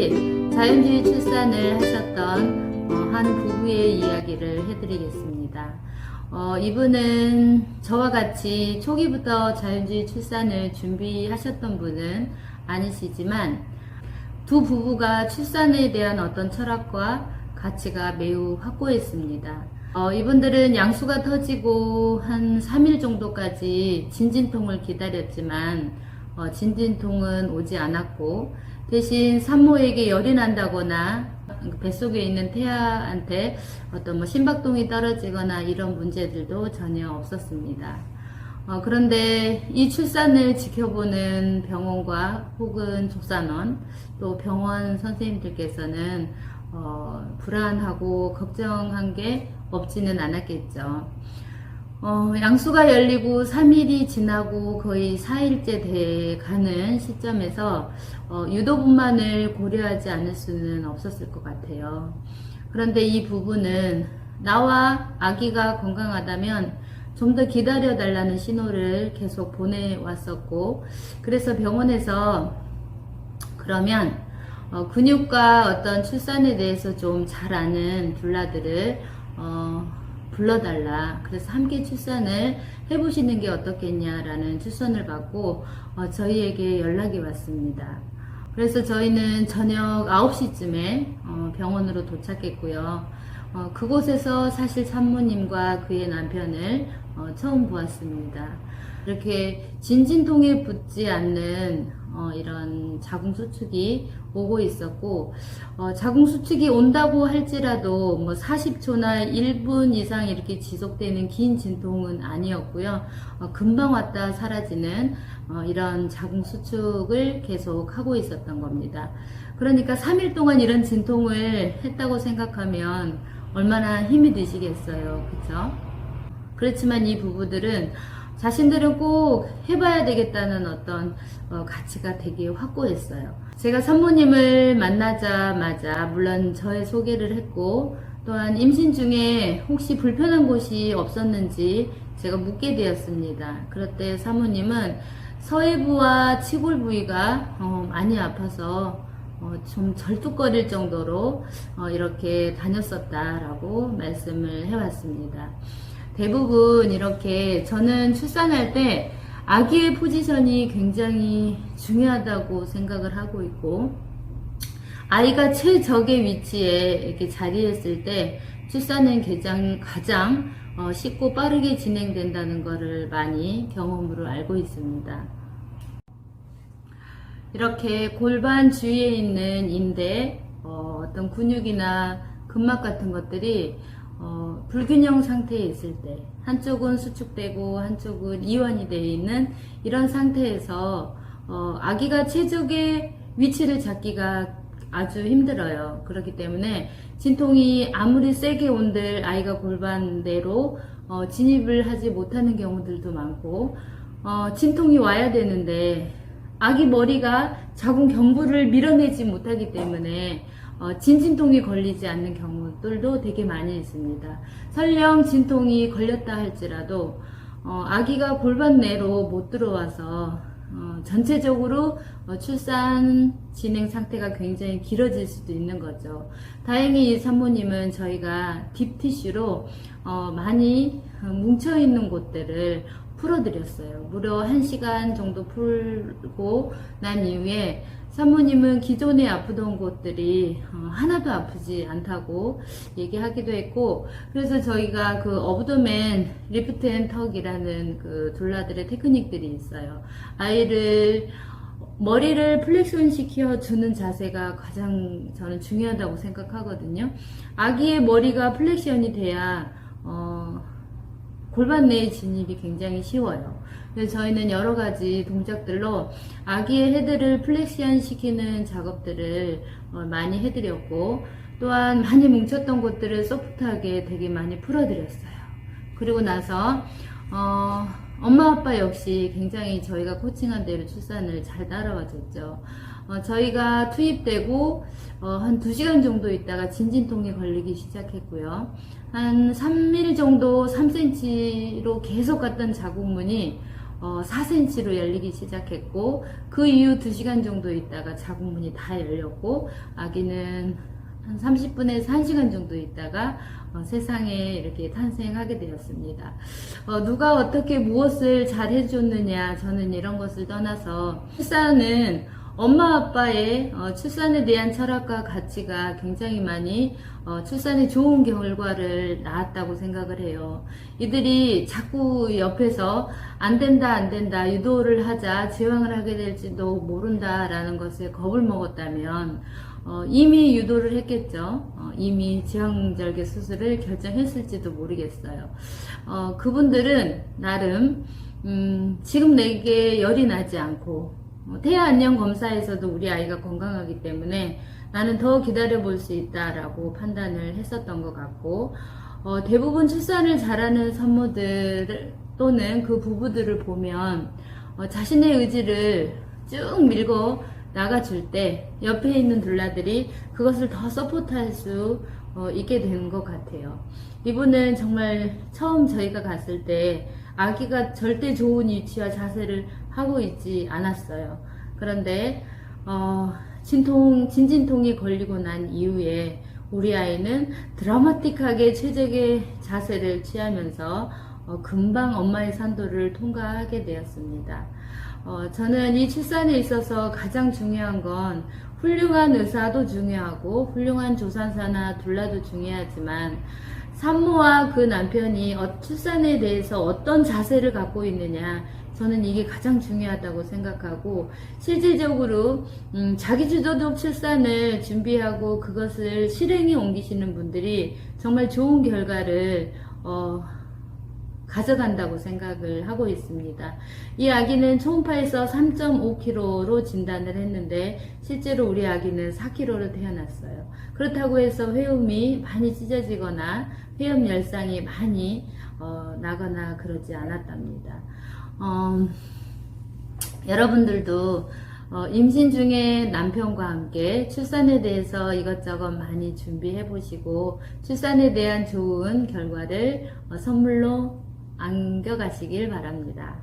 30일 자연주의 출산을 하셨던 한 부부의 이야기를 해드리겠습니다. 이분은 저와 같이 초기부터 자연주의 출산을 준비하셨던 분은 아니시지만 두 부부가 출산에 대한 어떤 철학과 가치가 매우 확고했습니다. 이분들은 양수가 터지고 한 3일 정도까지 진진통을 기다렸지만 진진통은 오지 않았고 대신 산모에게 열이 난다거나 뱃속에 있는 태아한테 어떤 심박동이 떨어지거나 이런 문제들도 전혀 없었습니다. 그런데 이 출산을 지켜보는 병원과 혹은 족산원 또 병원 선생님들께서는 불안하고 걱정한 게 없지는 않았겠죠. 양수가 열리고 3일이 지나고 거의 4일째 돼 가는 시점에서 유도분만을 고려하지 않을 수는 없었을 것 같아요. 그런데 이 부부는 나와 아기가 건강하다면 좀 더 기다려 달라는 신호를 계속 보내왔었고, 그래서 병원에서 그러면 근육과 어떤 출산에 대해서 좀 잘 아는 둘라들을 불러달라. 그래서 함께 출산을 해보시는 게 어떻겠냐라는 추천을 받고 저희에게 연락이 왔습니다. 그래서 저희는 저녁 9시쯤에 병원으로 도착했고요. 그곳에서 사실 산모님과 그의 남편을 처음 보았습니다. 이렇게 진진통에 붙지 않는 이런 자궁수축이 오고 있었고, 자궁수축이 온다고 할지라도 40초나 1분 이상 이렇게 지속되는 긴 진통은 아니었고요. 금방 왔다 사라지는 이런 자궁수축을 계속 하고 있었던 겁니다. 그러니까 3일 동안 이런 진통을 했다고 생각하면 얼마나 힘이 드시겠어요. 그쵸? 그렇지만 이 부부들은 자신들은 꼭 해봐야 되겠다는 어떤 가치가 되게 확고했어요. 제가 산모님을 만나자마자 물론 저의 소개를 했고, 또한 임신 중에 혹시 불편한 곳이 없었는지 제가 묻게 되었습니다. 그럴 때 사모님은 서해부와 치골 부위가 많이 아파서 좀 절뚝거릴 정도로 이렇게 다녔었다라고 말씀을 해왔습니다. 대부분 이렇게 저는 출산할 때 아기의 포지션이 굉장히 중요하다고 생각을 하고 있고, 아이가 최적의 위치에 이렇게 자리했을 때 출산은 가장 쉽고 빠르게 진행된다는 것을 많이 경험으로 알고 있습니다. 이렇게 골반 주위에 있는 인대, 어떤 근육이나 근막 같은 것들이 불균형 상태에 있을 때, 한쪽은 수축되고 한쪽은 이완이 되어 있는 이런 상태에서 아기가 최적의 위치를 잡기가 아주 힘들어요. 그렇기 때문에 진통이 아무리 세게 온들 아이가 골반대로 진입을 하지 못하는 경우들도 많고, 진통이 와야 되는데 아기 머리가 자궁 경부를 밀어내지 못하기 때문에 진통이 걸리지 않는 경우들도 되게 많이 있습니다. 설령 진통이 걸렸다 할지라도 아기가 골반 내로 못 들어와서 전체적으로 출산 진행 상태가 굉장히 길어질 수도 있는 거죠. 다행히 이 산모님은 저희가 딥티슈로 많이 뭉쳐있는 곳들을 풀어드렸어요. 무려 1시간 정도 풀고 난 이후에 산모님은 기존에 아프던 곳들이 하나도 아프지 않다고 얘기하기도 했고, 그래서 저희가 그 어브도맨 리프트 앤 턱이라는 그 둘라들의 테크닉들이 있어요. 아이를 머리를 플렉션 시켜 주는 자세가 가장 저는 중요하다고 생각하거든요. 아기의 머리가 플렉션이 돼야 골반 내의 진입이 굉장히 쉬워요. 그래서 저희는 여러 가지 동작들로 아기의 헤드를 플렉션 시키는 작업들을 많이 해드렸고, 또한 많이 뭉쳤던 곳들을 소프트하게 되게 많이 풀어드렸어요. 그리고 나서 엄마 아빠 역시 굉장히 저희가 코칭한 대로 출산을 잘 따라와 줬죠. 저희가 투입되고 한 2시간 정도 있다가 진진통이 걸리기 시작했고요. 한 3일 정도 3cm로 계속 갔던 자궁문이 4cm로 열리기 시작했고, 그 이후 2시간 정도 있다가 자궁문이 다 열렸고, 아기는 한 30분에서 1시간 정도 있다가 세상에 이렇게 탄생하게 되었습니다. 누가 어떻게 무엇을 잘 해줬느냐, 저는 이런 것을 떠나서 출산은 엄마 아빠의 출산에 대한 철학과 가치가 굉장히 많이 출산에 좋은 결과를 낳았다고 생각을 해요. 이들이 자꾸 옆에서 안 된다 유도를 하자 제왕을 하게 될지도 모른다라는 것에 겁을 먹었다면 이미 유도를 했겠죠. 이미 지향절개 수술을 결정했을지도 모르겠어요. 그분들은 나름 지금 내게 열이 나지 않고 태아 안녕 검사에서도 우리 아이가 건강하기 때문에 나는 더 기다려 볼 수 있다라고 판단을 했었던 것 같고, 대부분 출산을 잘하는 산모들 또는 그 부부들을 보면 자신의 의지를 쭉 밀고 나가줄 때 옆에 있는 둘라들이 그것을 더 서포트할 수 있게 되는 것 같아요. 이분은 정말 처음 저희가 갔을 때 아기가 절대 좋은 위치와 자세를 하고 있지 않았어요. 그런데 진진통이 걸리고 난 이후에 우리 아이는 드라마틱하게 최적의 자세를 취하면서 금방 엄마의 산도를 통과하게 되었습니다. 저는 이 출산에 있어서 가장 중요한 건 훌륭한 의사도 중요하고 훌륭한 조산사나 둘라도 중요하지만 산모와 그 남편이 출산에 대해서 어떤 자세를 갖고 있느냐, 저는 이게 가장 중요하다고 생각하고, 실질적으로 자기주도적 출산을 준비하고 그것을 실행에 옮기시는 분들이 정말 좋은 결과를 가져간다고 생각을 하고 있습니다. 이 아기는 초음파에서 3.5kg로 진단을 했는데 실제로 우리 아기는 4kg로 태어났어요. 그렇다고 해서 회음이 많이 찢어지거나 회음 열상이 많이 나거나 그러지 않았답니다. 여러분들도 임신 중에 남편과 함께 출산에 대해서 이것저것 많이 준비해 보시고 출산에 대한 좋은 결과를 선물로 안겨가시길 바랍니다.